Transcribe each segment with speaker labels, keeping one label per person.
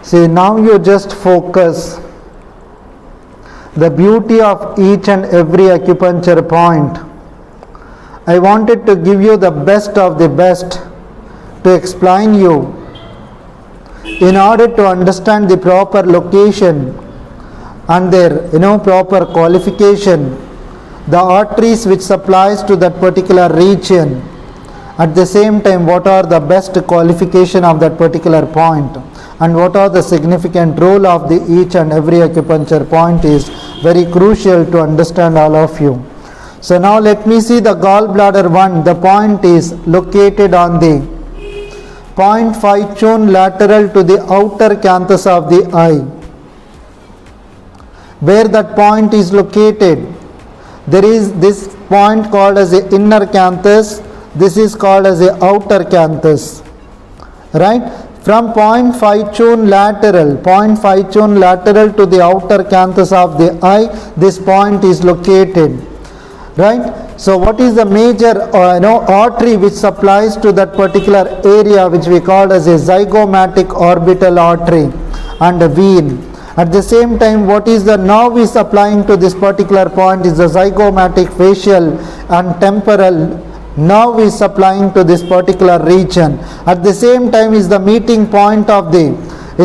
Speaker 1: See, now you just focus the beauty of each and every acupuncture point. I wanted to give you the best of the best to explain you in order to understand the proper location and their proper qualification, the arteries which supplies to that particular region. At the same time, what are the best qualification of that particular point, and what are the significant role of the each and every acupuncture point is very crucial to understand all of you. So now let me see the gallbladder 1. The point is located on the 0.5 chun lateral to the outer canthus of the eye. Where that point is located, there is this point called as the inner canthus. This is called as the outer canthus, right? From 0.5 chun lateral to the outer canthus of the eye, this point is located, right? So what is the major artery which supplies to that particular area, which we call as a zygomatic orbital artery and a vein? At the same time, what is the nerve is supplying to this particular point is the zygomatic facial and temporal nerve is supplying to this particular region. At the same time is the meeting point of the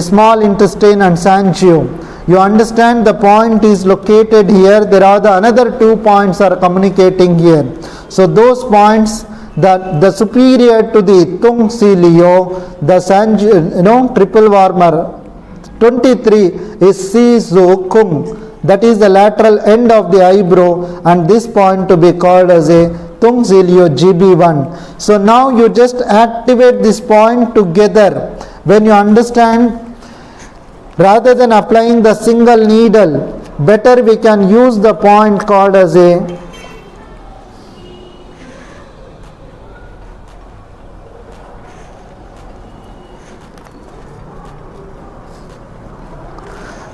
Speaker 1: small intestine and Sanjiu. You understand the point is located here. There are the another 2 points are communicating here. So those points, the superior to the tung cilio, the Sanjiu, triple warmer 23 is Sizu Kung. That is the lateral end of the eyebrow, and this point to be called as a tung cilio GB1. So now you just activate this point together. When you understand, rather than applying the single needle, better we can use the point called as a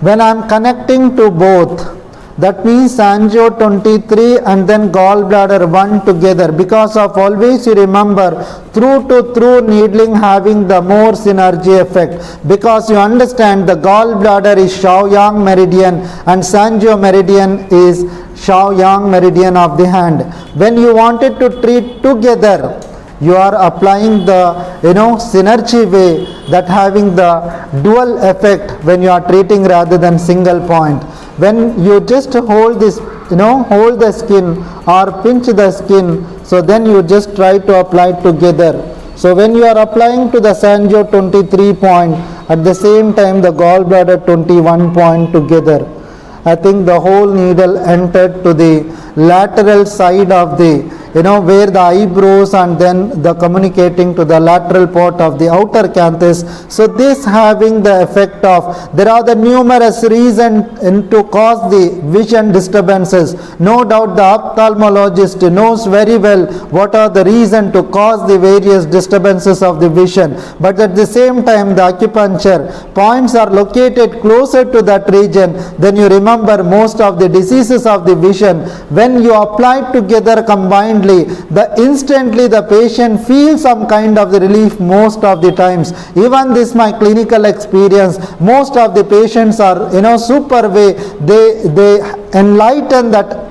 Speaker 1: when I am connecting to both, that means Sanjiu 23 and then gallbladder 1 together, because of always you remember through to through needling having the more synergy effect, because you understand the gallbladder is Shaoyang meridian and Sanjiu meridian is Shaoyang meridian of the hand. When you wanted to treat together, you are applying the synergy way, that having the dual effect when you are treating rather than single point. When you just hold this, hold the skin or pinch the skin, so then you just try to apply together. So when you are applying to the Sanjiu 23 point, at the same time the gallbladder 21 point together, I think the whole needle entered to the lateral side of the where the eyebrows and then the communicating to the lateral part of the outer canthus. So this having the effect of, there are the numerous reasons to cause the vision disturbances. No doubt the ophthalmologist knows very well what are the reasons to cause the various disturbances of the vision. But at the same time, the acupuncture points are located closer to that region. Then you remember most of the diseases of the vision, when you apply together combined, instantly the patient feels some kind of the relief most of the times. Even this my clinical experience, most of the patients are super way, they enlighten that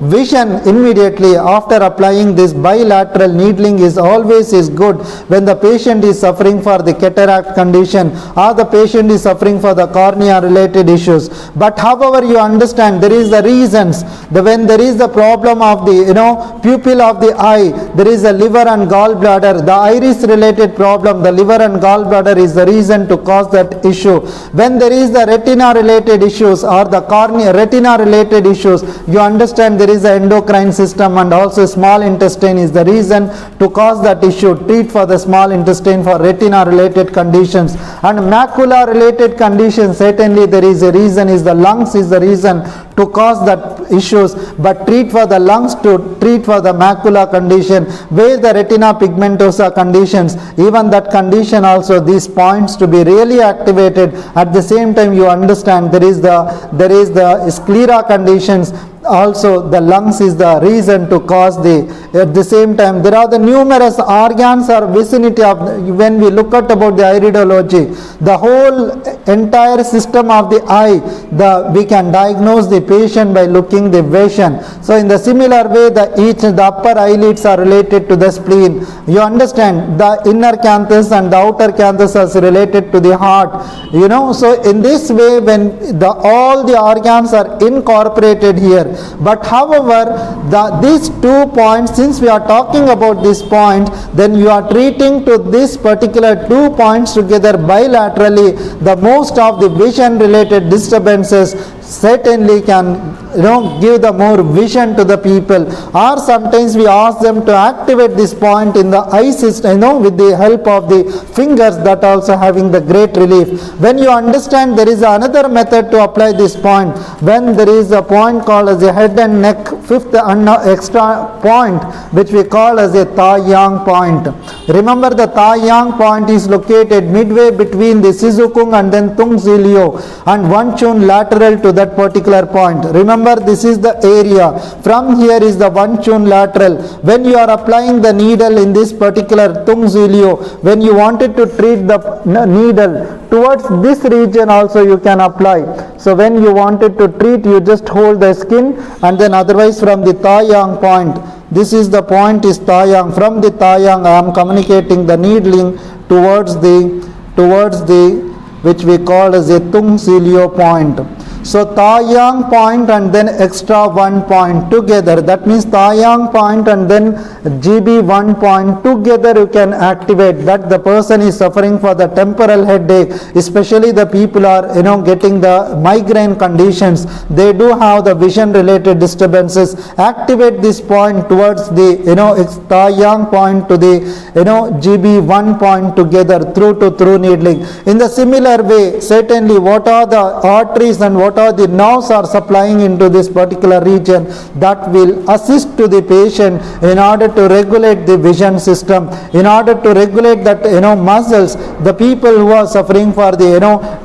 Speaker 1: vision immediately after applying this bilateral needling is always is good when the patient is suffering for the cataract condition or the patient is suffering for the cornea related issues. But however you understand, there is the reasons, when there is the problem of the pupil of the eye, there is a liver and gallbladder, the iris related problem, the liver and gallbladder is the reason to cause that issue. When there is the retina related issues or the cornea retina related issues, you understand there is the endocrine system and also small intestine is the reason to cause that issue. Treat for the small intestine for retina related conditions. And macula related conditions, certainly there is a reason, is the lungs is the reason to cause that issues, but treat for the lungs to treat for the macula condition, where the retina pigmentosa conditions, even that condition also these points to be really activated. At the same time you understand there is the sclera conditions, also the lungs is the reason to cause the, at the same time there are the numerous organs or vicinity of when we look at about the iridology, the whole entire system of the eye, we can diagnose the patient by looking the vision. So in the similar way the upper eyelids are related to the spleen, you understand, the inner canthus and the outer canthus is related to the heart, so in this way when all the organs are incorporated here. But however these 2 points, since we are talking about this point, then you are treating to this particular 2 points together bilaterally, the most of the vision related disturbances certainly can give the more vision to the people, or sometimes we ask them to activate this point in the eye system, with the help of the fingers, that also having the great relief. When you understand there is another method to apply this point, when there is a point called as a head and neck fifth extra point, which we call as a Ta Yang point. Remember the Ta Yang point is located midway between the Sizukung and then Tung Zilio and Wan Chun lateral to that particular point. Remember this is the area, from here is the Wan Chun lateral. When you are applying the needle in this particular Tung Zilio, when you wanted to treat the needle towards this region also you can apply. So when you wanted to treat, you just hold the skin, and then otherwise from the Ta Yang point, this is the point is Ta Yang. From the Ta Yang I am communicating the needling towards the which we call as a Tung Zilio point. So Ta Yang point and then extra 1 point together, that means Ta Yang point and then GB 1 point together you can activate. That the person is suffering for the temporal headache, especially the people are getting the migraine conditions, they do have the vision related disturbances. Activate this point towards the it's Ta Yang point to the GB 1 point together through needling. In the similar way, certainly what are the arteries and what are the nerves are supplying into this particular region, that will assist to the patient in order to regulate the vision system, in order to regulate that muscles. The people who are suffering for the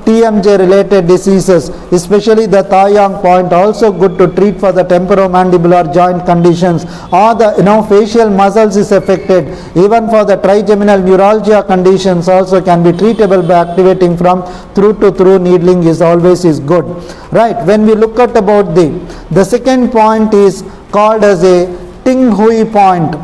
Speaker 1: TMJ related diseases, especially the Ta Yang point, also good to treat for the temporomandibular joint conditions, or the facial muscles is affected, even for the trigeminal neuralgia conditions also can be treatable by activating from through needling is always is good. Right, when we look at about the second point is called as a Ting Hui point.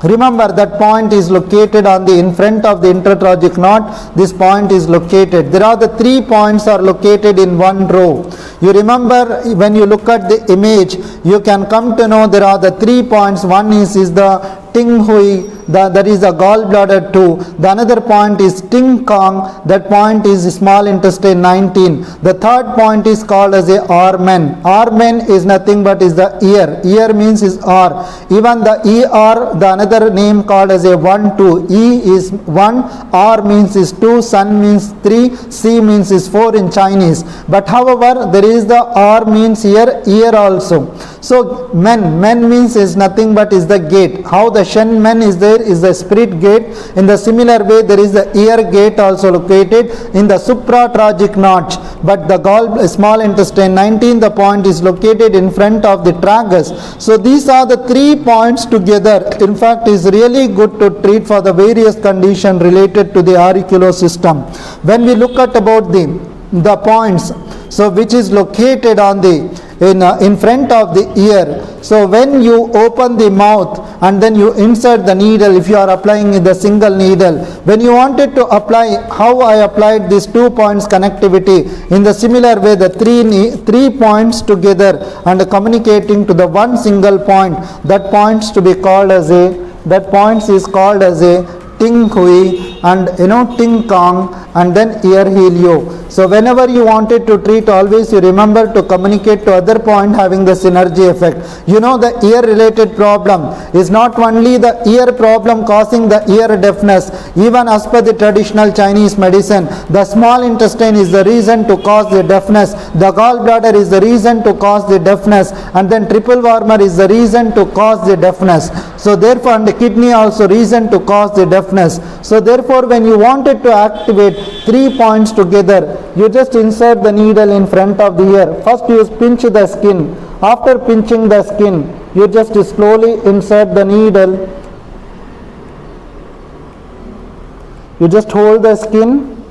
Speaker 1: Remember that point is located on the in front of the intertragic knot. This point is located. There are the 3 points are located in one row. You remember when you look at the image, you can come to know there are the 3 points. One is the Ting Hui, that is the gallbladder 2. The another point is Ting Kong, that point is small intestine 19. The third point is called as a Armen. Armen is nothing but is the ear. Ear means is R. Even the ER, the another name called as a 1, 2. E is 1, R means is 2, Sun means 3, C means is 4 in Chinese. But however, there is the R means here, ear also. So men means is nothing but is the gate. How the Shen men is there is the spirit gate. In the similar way there is the ear gate also located in the supratragic notch. But the small intestine 19, the point is located in front of the tragus. So these are the 3 points together. In fact, is really good to treat for the various conditions related to the auricular system. When we look at about the points, so which is located on the in front of the ear. So when you open the mouth and then you insert the needle, if you are applying in the single needle, when you wanted to apply, how I applied these 2 points connectivity, in the similar way the 3 points together and communicating to the one single point, that points to be called as that points is called as a Ting Hui and Ting Kong and then ear helio. So whenever you wanted to treat, always you remember to communicate to other point having the synergy effect. The ear related problem is not only the ear problem causing the ear deafness. Even as per the traditional Chinese medicine, the small intestine is the reason to cause the deafness, the gallbladder is the reason to cause the deafness, and then triple warmer is the reason to cause the deafness. So therefore, and the kidney also reason to cause the deafness. So therefore, when you wanted to activate, 3 points together. You just insert the needle in front of the ear. First you pinch the skin. After pinching the skin, you just slowly insert the needle. You just hold the skin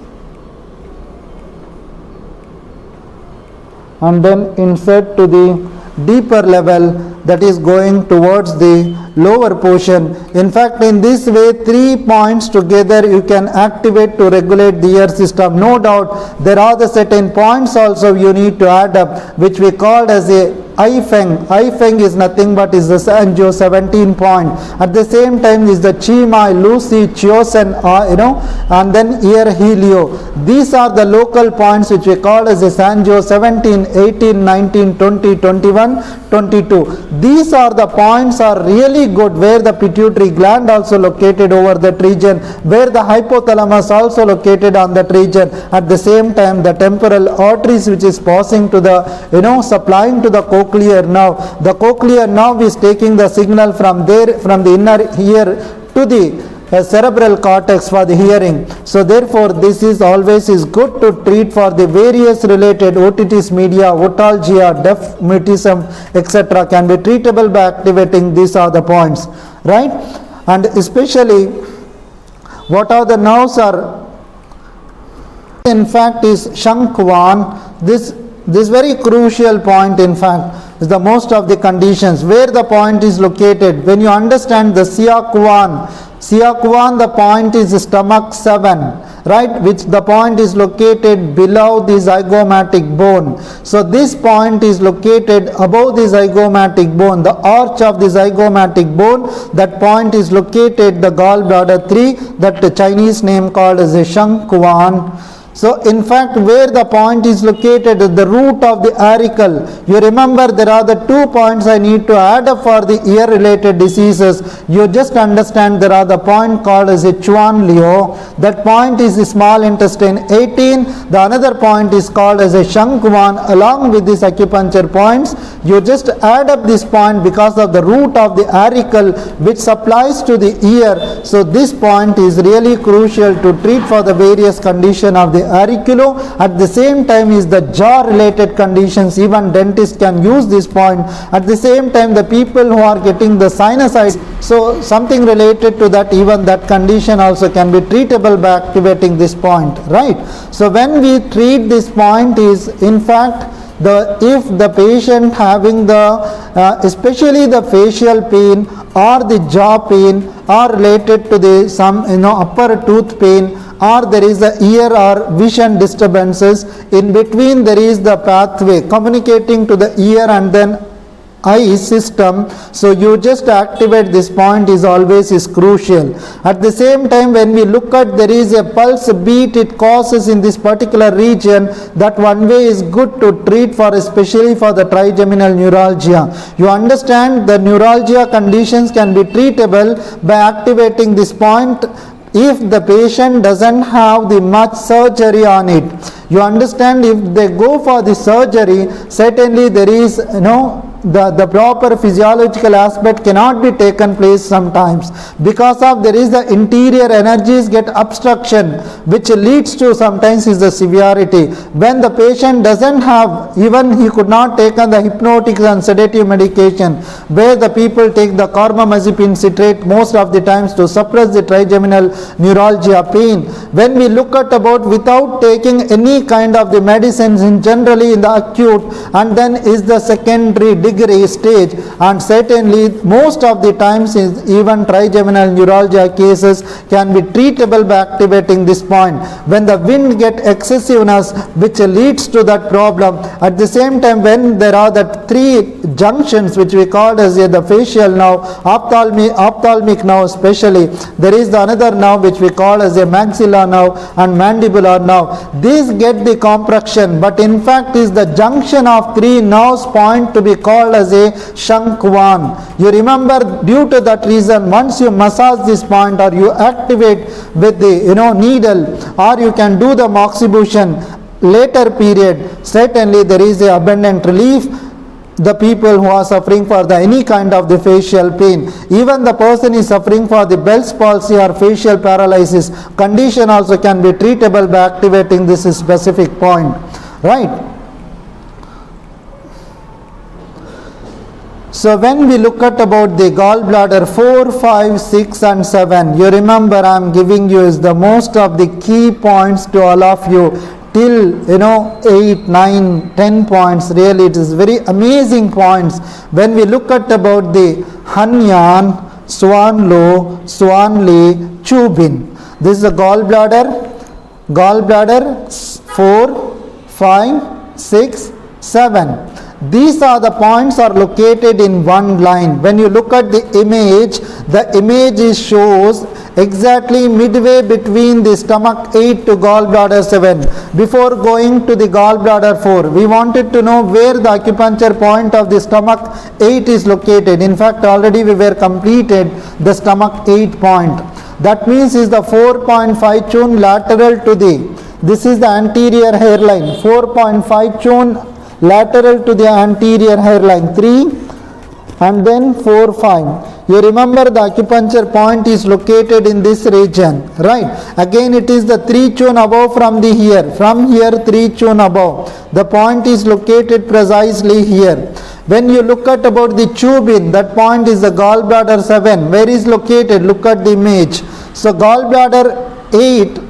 Speaker 1: and then insert to the deeper level, that is going towards the lower portion. In fact, in this way 3 points together you can activate to regulate the ear system. No doubt there are the certain points also you need to add up, which we called as a Eifeng. Eifeng is nothing but is the Sanjo 17 point. At the same time is the Chi Mai, Lucy, Chiosen, and then ear Helio. These are the local points which we call as a Sanjo 17, 18, 19, 20, 21, 22. These are the points are really good, where the pituitary gland also located over that region, where the hypothalamus also located on that region. At the same time the temporal arteries which is passing to the supplying to the cochlear nerve. The cochlear nerve is taking the signal from there, from the inner ear to the cerebral cortex for the hearing. So therefore this is always is good to treat for the various related otitis media, otalgia, deaf mutism, etc. can be treatable by activating these are the points, right? And especially what are the nerves are in fact is Shankwan. This very crucial point in fact is the most of the conditions where the point is located. When you understand the Siakuan, the point is stomach 7, right, which the point is located below the zygomatic bone. So this point is located above the zygomatic bone, the arch of the zygomatic bone. That point is located the gallbladder 3, that the Chinese name called as a Shankwan. So in fact where the point is located at the root of the auricle, you remember there are the 2 points I need to add up for the ear related diseases. You just understand there are the point called as a Chuan Liu. That point is the small intestine 18. The another point is called as a Shankwan. Along with these acupuncture points, you just add up this point because of the root of the auricle which supplies to the ear. So this point is really crucial to treat for the various condition of the auriculo. At the same time is the jaw related conditions, even dentists can use this point. At the same time the people who are getting the sinusitis, so something related to that, even that condition also can be treatable by activating this point, right? So when we treat this point is in fact if the patient having the especially the facial pain or the jaw pain are related to the some upper tooth pain, or there is the ear or vision disturbances, in between there is the pathway communicating to the ear and then eye system. So you just activate this point is always is crucial. At the same time when we look at there is a pulse beat it causes in this particular region, that one way is good to treat for, especially for the trigeminal neuralgia. You understand the neuralgia conditions can be treatable by activating this point if the patient doesn't have the much surgery on it. You understand, if they go for the surgery, certainly there is the proper physiological aspect cannot be taken place sometimes, because of there is the interior energies get obstruction, which leads to sometimes is the severity. When the patient doesn't have, even he could not take on the hypnotic and sedative medication, where the people take the carbamazepine citrate most of the times to suppress the trigeminal neuralgia pain. When we look at about without taking any kind of the medicines in generally in the acute, and then is the secondary degree stage, and certainly most of the times is even trigeminal neuralgia cases can be treatable by activating this point. When the wind get excessiveness, which leads to that problem. At the same time when there are the 3 junctions which we call as the facial nerve, ophthalmic nerve especially, there is the another nerve which we call as a maxilla nerve and mandibular nerve. These get the compression, but in fact is the junction of 3 nerves point to be called as a Shankwan. You remember, due to that reason, once you massage this point or you activate with the needle, or you can do the moxibustion later period, certainly there is a abundant relief. the people who are suffering for the any kind of the facial pain. Even the person is suffering for the Bell's palsy or facial paralysis condition also can be treatable by activating this specific point, right? So when we look at about the gallbladder 4, 5, 6 and 7, you remember I am giving you is the most of the key points to all of you till 8, 9, 10 points. Really it is very amazing points when we look at about the Hanyan, Swanlo, Swanli, Chubin. This is the gallbladder 4, 5, 6, 7. These are the points are located in one line. When you look at the image shows exactly midway between the stomach 8 to gallbladder 7. Before going to the gallbladder 4, we wanted to know where the acupuncture point of the stomach 8 is located. In fact, already we were completed the stomach 8 point. That means is the 4.5 chun lateral to this is the anterior hairline. 4.5 chun lateral to the anterior hairline, 3 and then 4, 5. You remember the acupuncture point is located in this region, right? Again it is the 3 chun above from here 3 chun above. The point is located precisely here. When you look at about the Chubin, that point is the gallbladder 7. Where is located? Look at the image. So gallbladder 8,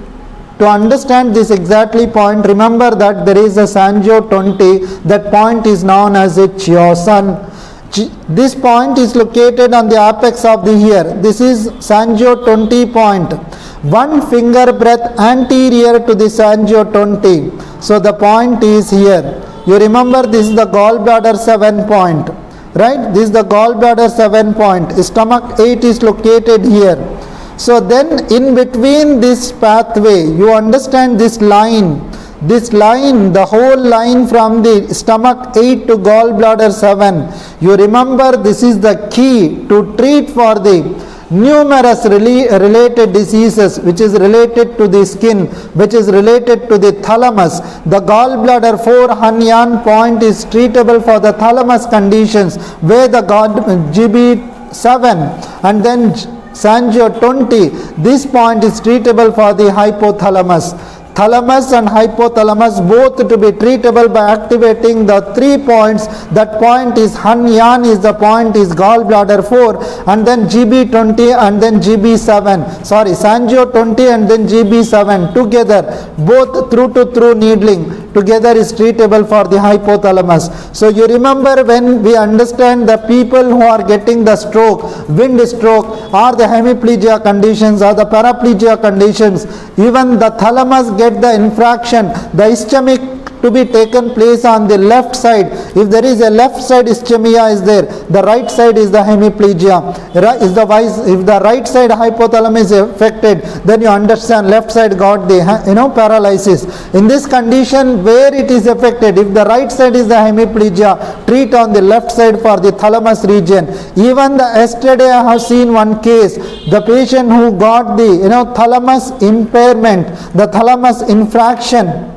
Speaker 1: to understand this exactly point, remember that there is a Sanjo 20, that point is known as a Chiosan. This point is located on the apex of the ear. This is Sanjo 20 point. One finger breadth anterior to the Sanjo 20. So the point is here. You remember this is the gallbladder 7 point. Right? This is the gallbladder 7 point. Stomach 8 is located here. So then in between this pathway, you understand this line, the whole line from the stomach 8 to gallbladder 7. You remember this is the key to treat for the numerous related diseases which is related to the skin, which is related to the thalamus. The gallbladder 4 Hanyan point is treatable for the thalamus conditions, where the GB7 and then Sanjo 20, this point is treatable for the hypothalamus. Thalamus and hypothalamus both to be treatable by activating the 3 points. That point is Hanyan is the point is gallbladder 4 and then GB20 and then GB7. Sorry, Sanjo 20 and then GB7 together, both through needling together is treatable for the hypothalamus. So you remember when we understand the people who are getting the stroke, wind stroke or the hemiplegia conditions or the paraplegia conditions, even the thalamus get the infraction, the ischemic to be taken place on the left side. If there is a left side ischemia is there, the right side is the hemiplegia. If the right side hypothalamus is affected, then you understand left side got the paralysis. In this condition where it is affected, if the right side is the hemiplegia, treat on the left side for the thalamus region. Even yesterday I have seen one case, the patient who got the thalamus impairment, the thalamus infraction,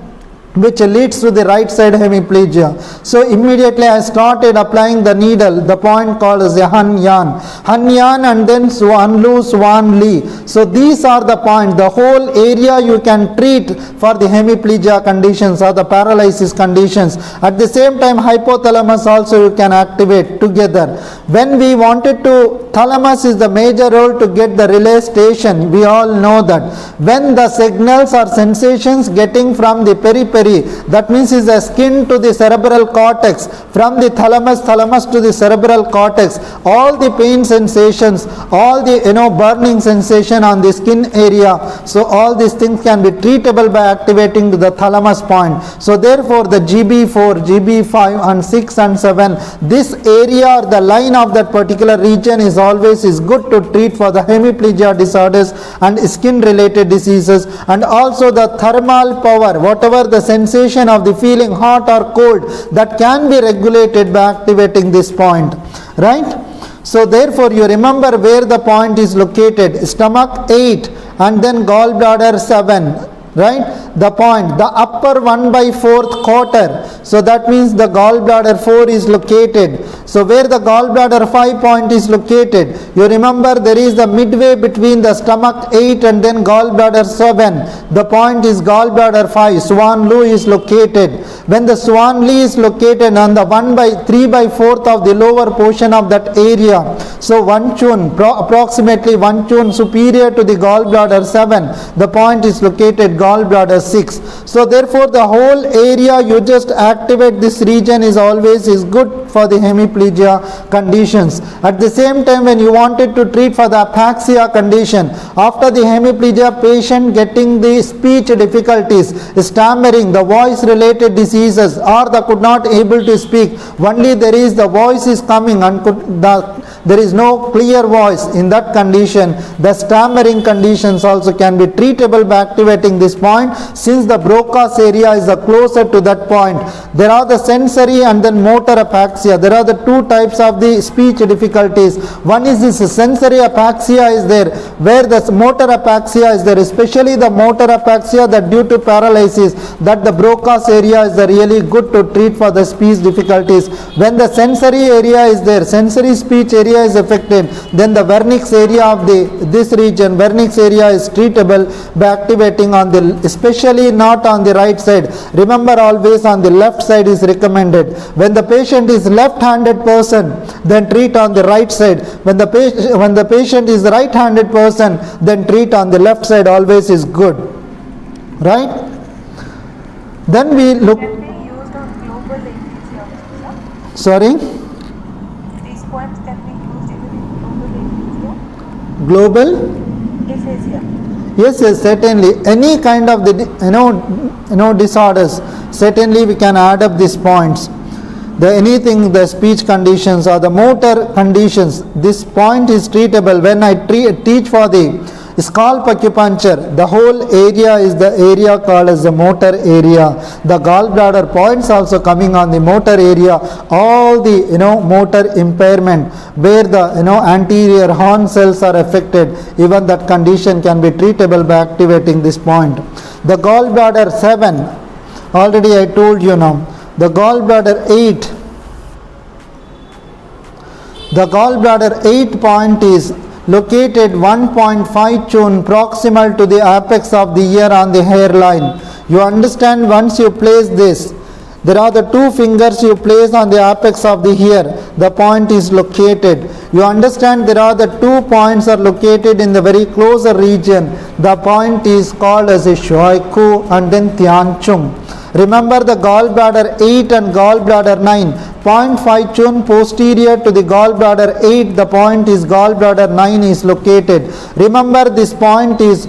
Speaker 1: which leads to the right side hemiplegia. So immediately I started applying the needle, the point called as the Hanyan and then Swanlu, Swanli. So these are the points, the whole area you can treat for the hemiplegia conditions or the paralysis conditions. At the same time hypothalamus also you can activate together. When we wanted to, thalamus is the major role to get the relay station. We all know that when the signals or sensations getting from the periphery, that means is the skin to the cerebral cortex, from the thalamus to the cerebral cortex, all the pain sensations, all the burning sensation on the skin area, so all these things can be treatable by activating the thalamus point. So therefore the GB4, GB5 and 6 and 7, this area or the line of that particular region is always good to treat for the hemiplegia disorders and skin related diseases, and also the thermal power, whatever the sensation of the feeling hot or cold, that can be regulated by activating this point, right? So therefore you remember where the point is located, stomach 8 and then gallbladder 7, right? the point, the upper 1 by 4th quarter. So that means the gallbladder 4 is located. So where the gallbladder 5 point is located, you remember there is the midway between the stomach 8 and then gallbladder 7. The point is gallbladder 5. Swanloo is located. When the Swanloo is located on the 1 by 3 by 4th of the lower portion of that area, so 1 chun, approximately 1 chun superior to the gallbladder 7, the point is located gallbladder 6. So therefore the whole area you just activate this region is always is good for the hemiplegia conditions. At the same time, when you wanted to treat for the apraxia condition, after the hemiplegia patient getting the speech difficulties, stammering, the voice related diseases, or the could not able to speak, only there is the voice is coming and there is no clear voice. In that condition, the stammering conditions also can be treatable by activating this point. Since the Broca's area is the closer to that point, there are the sensory and then motor apraxia. There are the two types of the speech difficulties. One is this sensory apraxia is there, where the motor apraxia is there, especially the motor apraxia that due to paralysis, that the Broca's area is the really good to treat for the speech difficulties. When the sensory area is there, sensory speech area is affected, then the vernix area of this region, vernix area is treatable by activating on the, especially not on the right side. Remember, always on the left side is recommended. When the patient is left-handed person, then treat on the right side. When the patient is right-handed person, then treat on the left side, always is good. Right? Then we look.
Speaker 2: Can be used on global aphasia also, sir?
Speaker 1: Sorry?
Speaker 2: These points can be used even in
Speaker 1: Global?
Speaker 2: aphasia.
Speaker 1: Yes, certainly. Any kind of the disorders, certainly we can add up these points. Anything, the speech conditions or the motor conditions, this point is treatable. When I teach for the scalp acupuncture, the whole area is the area called as the motor area. The gallbladder points also coming on the motor area. All the motor impairment where the anterior horn cells are affected, even that condition can be treatable by activating this point. The gallbladder 7, already I told you now. The gallbladder 8, the gallbladder 8 point is located 1.5 chun proximal to the apex of the ear on the hairline. You understand, once you place this, there are the two fingers you place on the apex of the ear, the point is located. You understand, there are the 2 points are located in the very closer region. The point is called as a Shoiku and then Tianchung. Remember the gallbladder 8 and gallbladder 9. 0.5 chun posterior to the gallbladder 8, the point is gallbladder 9 is located. Remember, this point is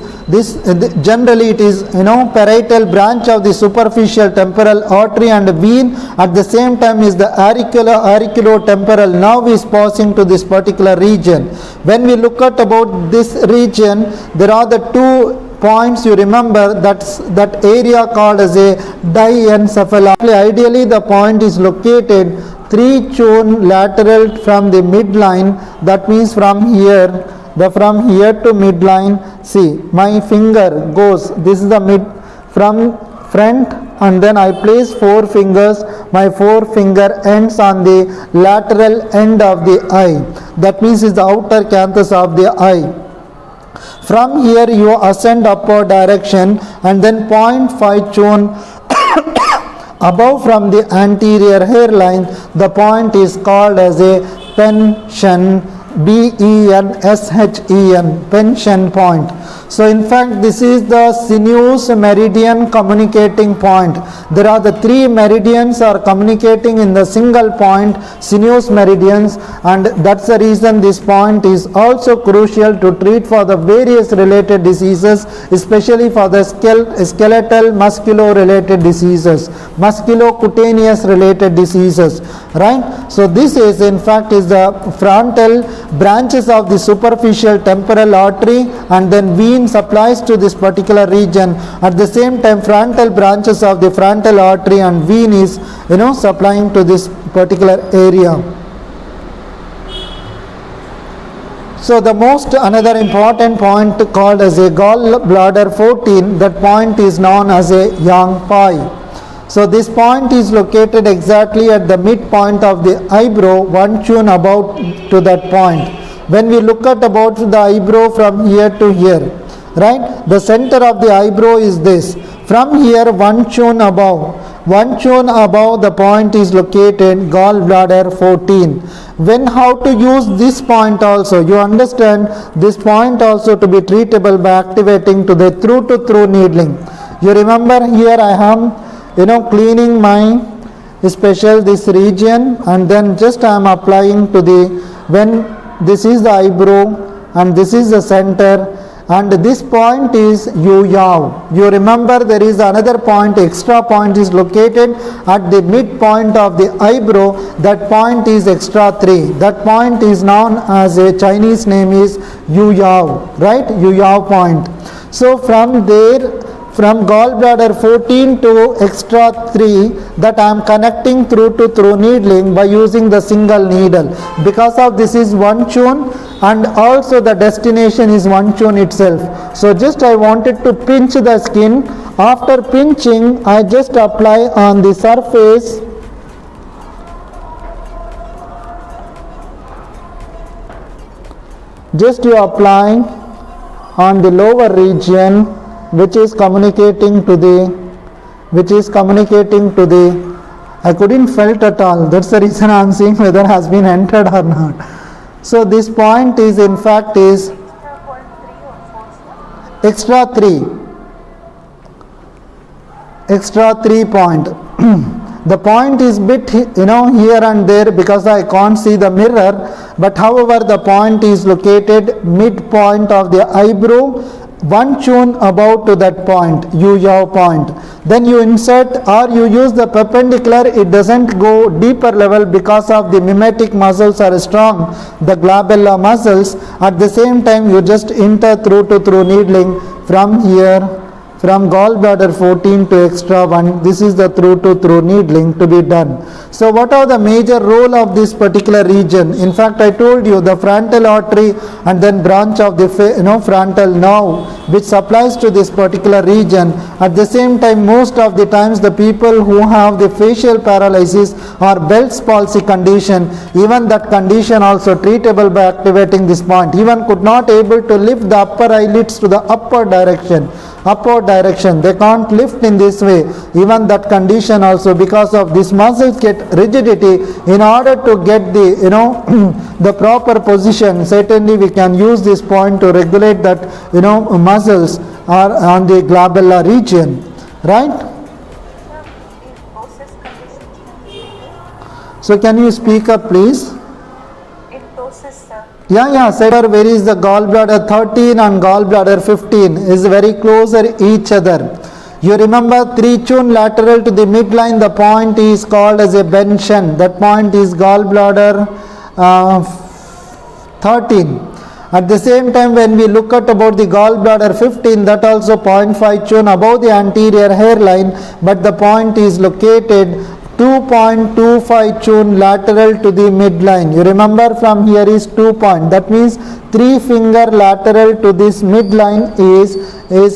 Speaker 1: generally it is parietal branch of the superficial temporal artery and vein. At the same time is the auriculotemporal nerve is passing to this particular region. When we look at about this region, there are the two points, you remember that area called as a diencephalon. Ideally the point is located 3 chun lateral from the midline, that means from here to midline. See, my finger goes, this is the mid from front, and then I place 4 fingers, my 4 finger ends on the lateral end of the eye, that means is the outer canthus of the eye. From here you ascend upward direction and then 0.5 chun above from the anterior hairline, the point is called as a pension, B-E-N-S-H-E-N, pension point. So in fact this is the sinus meridian communicating point. There are the 3 meridians are communicating in the single point, sinus meridians, and that's the reason this point is also crucial to treat for the various related diseases, especially for the skeletal musculo related diseases, musculocutaneous related diseases, right? So this is in fact is the frontal branches of the superficial temporal artery, and then vein supplies to this particular region. At the same time, frontal branches of the frontal artery and vein is supplying to this particular area. So the most another important point called as a gallbladder 14, that point is known as a Yang Pai. So this point is located exactly at the midpoint of the eyebrow, one tune about to that point. When we look at about the eyebrow from here to here, right, the center of the eyebrow is this. From here one tune above the point is located gallbladder 14. When how to use this point also, you understand this point also to be treatable by activating to the through needling. You remember here I am cleaning my special this region, and then just I am applying to the, when this is the eyebrow and this is the center, and this point is Yu-Yaw. You remember there is another point, extra point is located at the midpoint of the eyebrow. That point is extra 3. That point is known as a Chinese name is Yu-Yaw, right? Yu-Yaw point. So from there, from gallbladder 14 to extra 3, that I am connecting through needling by using the single needle. Because of this is one tune, and also the destination is one tune itself. So just I wanted to pinch the skin. After pinching, I just apply on the surface. Just you apply on the lower region, which is communicating to the, I couldn't felt at all. That's the reason I am seeing whether has been entered or not. So this point is in fact is extra 3 point. The point is bit here and there because I can't see the mirror, but however the point is located midpoint of the eyebrow, one tune above to that point, Yu-Yaw point. Then you insert or you use the perpendicular, it doesn't go deeper level because of the mimetic muscles are strong, the glabella muscles. At the same time you just enter through needling from here, from gallbladder 14 to extra 1. This is the through needling to be done. So what are the major role of this particular region? In fact, I told you the frontal artery and then branch of the frontal nerve which supplies to this particular region. At the same time, most of the times the people who have the facial paralysis or Bell's palsy condition, even that condition also treatable by activating this point. Even could not able to lift the upper eyelids to the upward direction. They can't lift in this way. Even that condition also, because of this muscles get rigidity, in order to get the the proper position, certainly we can use this point to regulate that muscles are on the glabella region, right? So can you speak up please?
Speaker 2: In ptosis, sir.
Speaker 1: Yeah, sir, where is the gallbladder 13 and gallbladder 15 is very closer each other. You remember 3 tune lateral to the midline, the point is called as a Benson. That point is gallbladder 13. At the same time, when we look at about the gallbladder 15, that also 0.5 tune above the anterior hairline, but the point is located 2.25 tune lateral to the midline. You remember from here is 2 point. That means 3 finger lateral to this midline is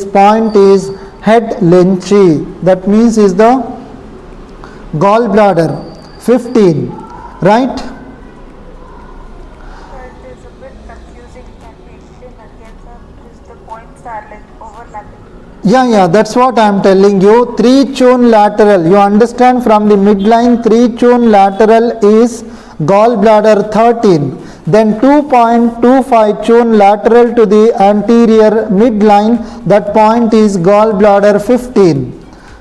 Speaker 1: point is head lynchy. That means is the gallbladder 15, right?
Speaker 2: Sir, it is a bit confusing. Can we explain again, sir? Because the points are like overlapping.
Speaker 1: Yeah, that's what I am telling you. 3 tune lateral. You understand from the midline 3 tune lateral is gallbladder 13. Then 2.25 tune lateral to the anterior midline. That point is gallbladder 15.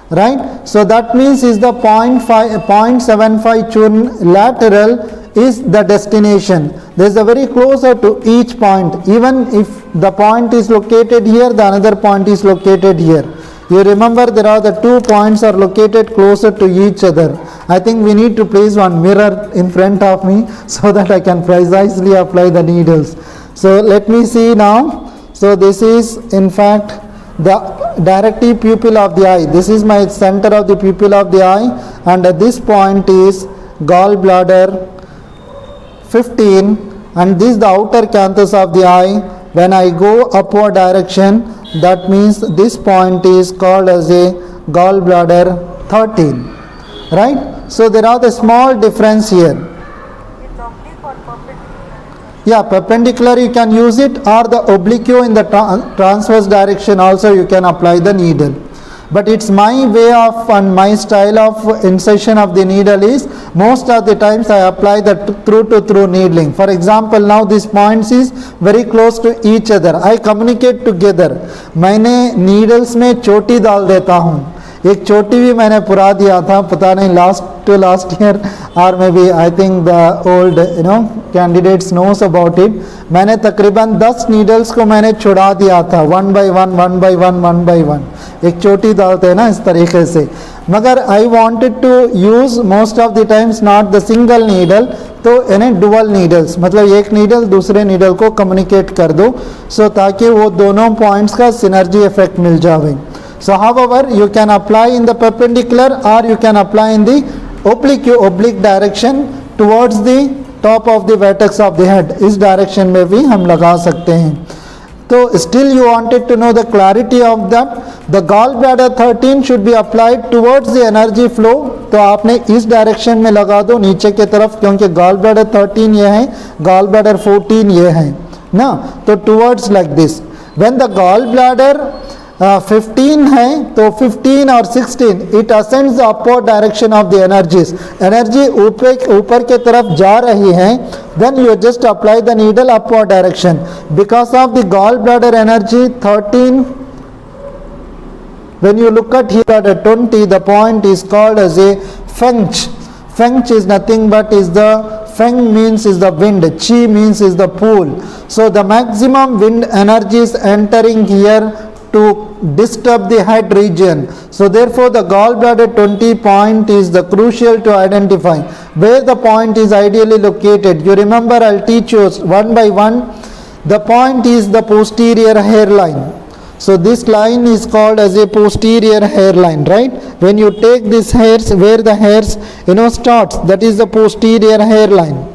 Speaker 1: Right? So that means is the 0.75 tune lateral is the destination. There is a very closer to each point. Even if the point is located here, the another point is located here. You remember there are the 2 points are located closer to each other. I think we need to place one mirror in front of me so that I can precisely apply the needles. So let me see now. So this is in fact the directive pupil of the eye. This is my center of the pupil of the eye, and at this point is gallbladder 15, and this is the outer canthus of the eye. When I go upward direction, that means this point is called as a gallbladder 13, right? So there are the small difference here.
Speaker 2: It's oblique or perpendicular?
Speaker 1: Yeah, perpendicular you can use it, or the oblique in the transverse direction also you can apply the needle. But it's my way of and my style of insertion of the needle is most of the times I apply the through to through needling. For example, now these points is very close to each other. I communicate together. मैंने needles में चोटी डाल देता हूँ. एक चोटी भी मैंने पुरा दिया था, पता नहीं last year or maybe I think the old candidates knows about it. मैंने तकरीबन 10 needles को मैंने छुड़ा दिया था, one by one. एक चोटी डालते हैं ना इस तरीके से. मगर I wanted to use most of the times not the single needle, तो यानी डुअल नीडल्स, मतलब एक नीडल दूसरे नीडल को कम्युनिकेट कर दो, सो ताकि वो दोनों पॉइंट्स का सिनर्जी इफेक्ट मिल जाए. So however you can apply in the perpendicular or you can apply in the oblique direction towards the top of the vertex of the head. इस डायरेक्शन में भी हम लगा सकते हैं. तो still you wanted to know the clarity of that. The gallbladder 13 should be applied towards the energy flow. तो आपने इस डायरेक्शन में लगा दो नीचे के तरफ, क्योंकि gallbladder 13 ये है, gallbladder 14 ये है ना, तो towards like this. When the gallbladder 15 है तो 15 और 16 it ascends the upward direction of the energies. Energy ऊपर के तरफ जा रही है, then you just apply the needle upward direction. Because of the gallbladder energy 13, when you look at here at 20, the point is called as a fench. Fench is nothing but is the feng means is the wind, chi means is the pool. So the maximum wind energy is entering here to disturb the head region. So therefore the gallbladder 20 point is the crucial to identify where the point is ideally located. You remember, I'll teach you one by one. The point is the posterior hairline. So this line is called as a posterior hairline, right? When you take these hairs, where the hairs starts, that is the posterior hairline.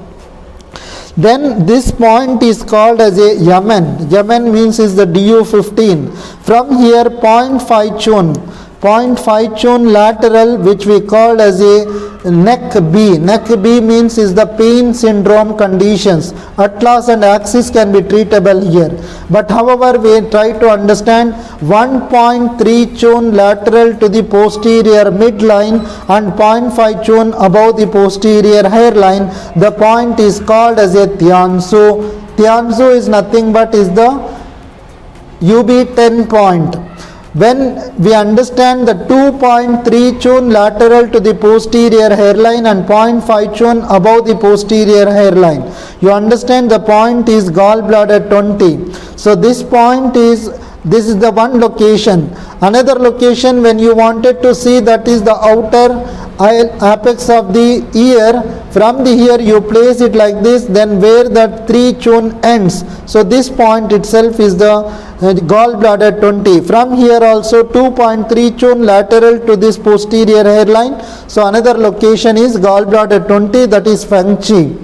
Speaker 1: Then this point is called as a yamen. Yamen means is the DU15. From here 0.5 chun lateral, which we call as a neck B. Neck B means is the pain syndrome conditions. Atlas and axis can be treatable here. But however, we try to understand 1.3 chun lateral to the posterior midline and 0.5 chun above the posterior hairline. The point is called as a Tiansu. Tiansu is nothing but is the UB10 point. When we understand the 2.3 chun lateral to the posterior hairline and 0.5 chun above the posterior hairline, you understand the point is gallbladder 20. So this point is, this is the one location. Another location when you wanted to see, that is the outer apex of the ear. From the ear you place it like this, then where that 3 chun ends. So this point itself is the gallbladder 20. From here also 2.3 chun lateral to this posterior hairline. So another location is gallbladder 20, that is feng chi.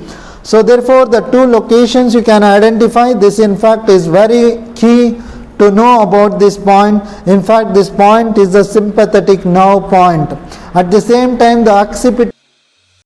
Speaker 1: So therefore the two locations you can identify. This in fact is very key to know about this point. In fact, this point is the sympathetic nerve point. At the same time, the occipital